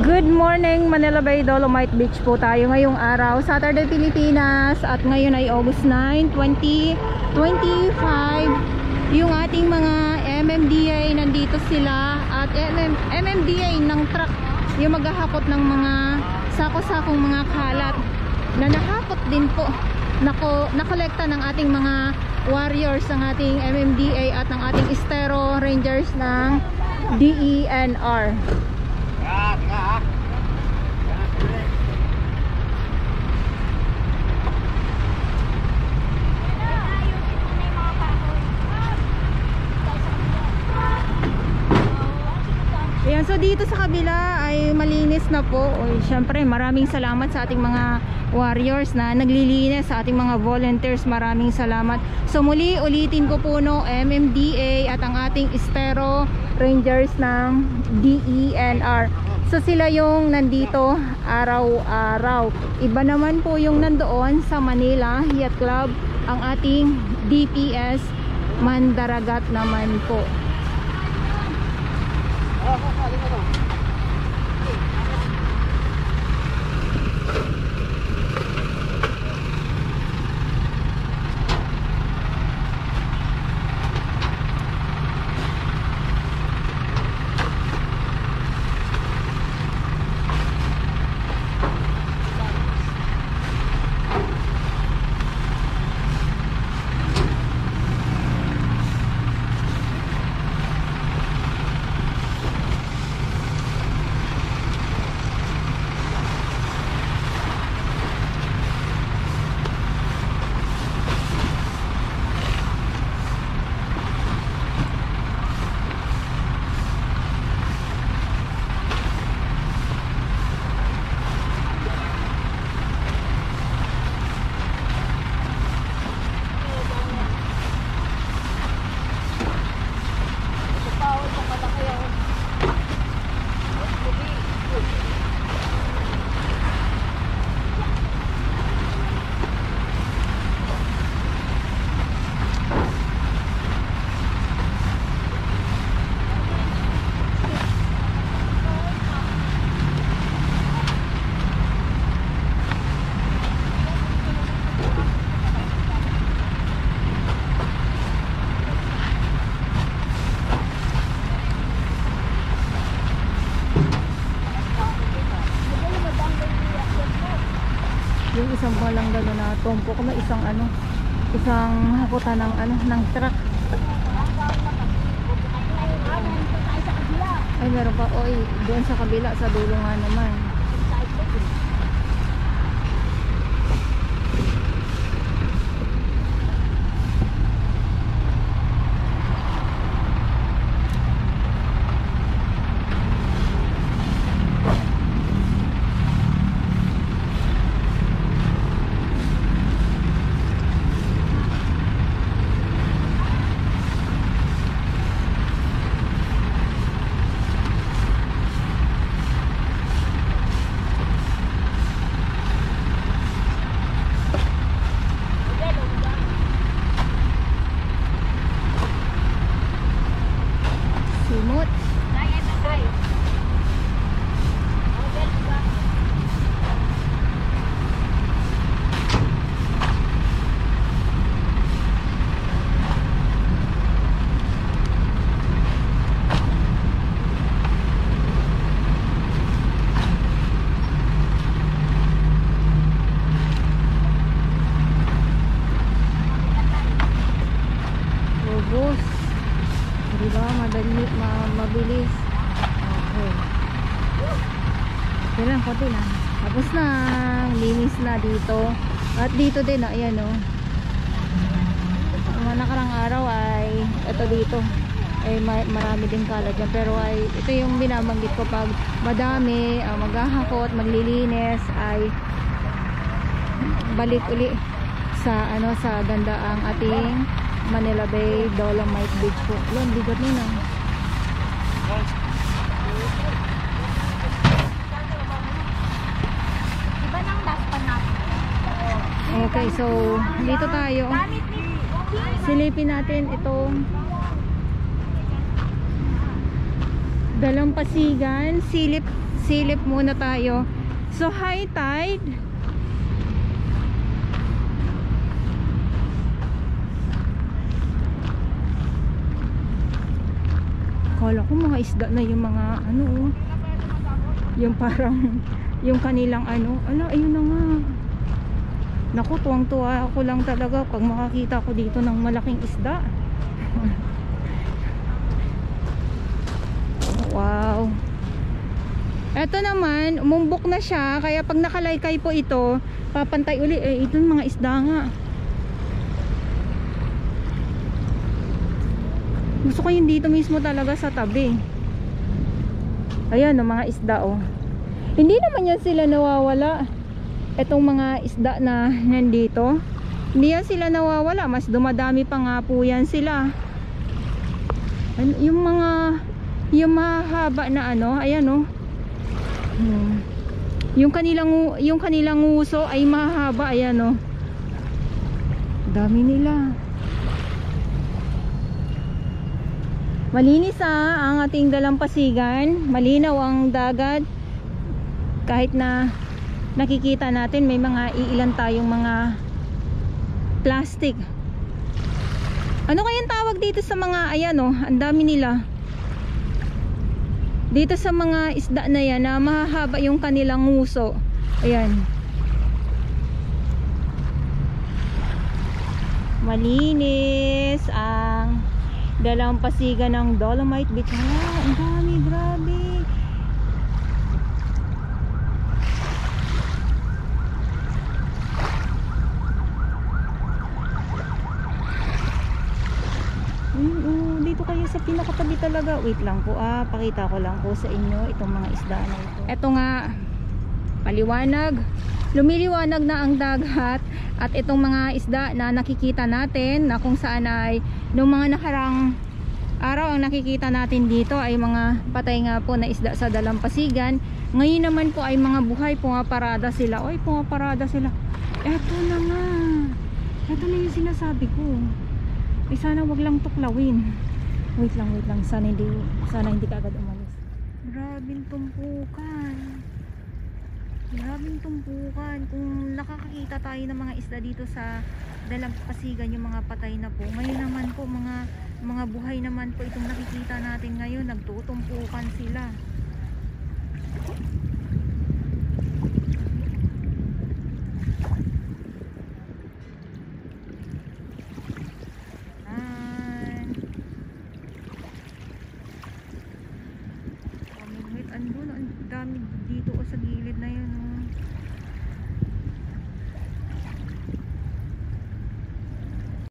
Good morning, Manila Bay, Dolomite Beach po tayo ngayong araw, Saturday, Pilipinas. At ngayon ay August 9, 2025. Yung ating mga MMDA nandito sila. At MMDA ng truck, yung maghahakot ng mga sako-sakong mga kalat na nakakot din po, nakolekta ng ating mga warriors ng ating MMDA at ng ating Estero Rangers ng DENR. Ayan, so dito sa kabila ay malinis na po. Siyempre maraming salamat sa ating mga warriors na naglilinis, sa ating mga volunteers, maraming salamat. So muli ulitin ko po, no, MMDA at ang ating Estero Rangers ng DENR. So sila yung nandito araw-araw. Iba naman po yung nandoon sa Manila Yacht Club, ang ating DPS Mandaragat naman po. Yung isang balang gano'n na tumpo ko, may isang isang hakutan ng truck. Ay meron pa, oy, doon sa kabila, sa dulo nga naman. Diba? Madali, mabilis. Okay. Okay lang, konti lang. Tapos na, linis na dito. At dito din, ayan o. Mga nakarang araw ay, ito dito, ay marami din kalat yan. Pero ay, ito yung binabanggit ko, pag madami, maghahakot, maglilinis, ay balik uli sa, sa ganda ang ating Manila Bay, Dolomite Beach po. Yan, bigat nila. Okay, so dito tayo. Silipin natin itong Dalampasigan Silip muna tayo. So high tide. Kala ko mga isda na yung mga ano, oh. Yung parang yung kanilang ano. Ala, ayun na nga. Naku, tuwang-tuwa ako lang talaga pag makakita ko dito ng malaking isda. Wow. Eto naman, umumbok na siya. Kaya pag nakalaykay po ito, papantay uli. Eh, ito yung mga isda nga. Gusto ko yung dito mismo talaga sa tabi. Ayan, ang mga isda, oh. Hindi naman yan sila nawawala. Etong mga isda na nandito, hindi yan sila nawawala. Mas dumadami pa nga po yan sila. Yung mga mahaba na ano, ayan, oh. Yung kanilang uso ay mahaba, ayan, oh. Dami nila. Malinis ang ating dalampasigan. Malinaw ang dagat. Kahit na nakikita natin may mga iilan tayong mga plastic. Ano kayang tawag dito sa mga, ayan, oh, ang dami nila. Dito sa mga isda na yan na mahahaba yung kanilang nguso. Ayan. Malinis ang dalampasigan ng Dolomite Beach. Ah, ang dami, grabe. Dito kayo sa pinakatabi talaga. Wait lang po, pakita ko lang po sa inyo itong mga isda na ito. Ito nga, paliwanag. Lumiliwanag na ang dagat. At itong mga isda na nakikita natin, na kung saan ay nung mga nakarang araw ang nakikita natin dito ay mga patay nga po na isda sa dalampasigan. Ngayon naman po ay mga buhay, pumaparada sila. Oy, pumaparada sila. Eto na nga. Eto na yung sinasabi ko. Eh, sana wag lang tuklawin. Wait lang. Sana hindi ka agad umalis. Grabing tumpukan. Kung nakakakita tayo ng mga isda dito sa dalampasigan, yung mga patay na po. Ngayon naman po, mga buhay naman po itong nakikita natin ngayon. Nagtutumpukan sila.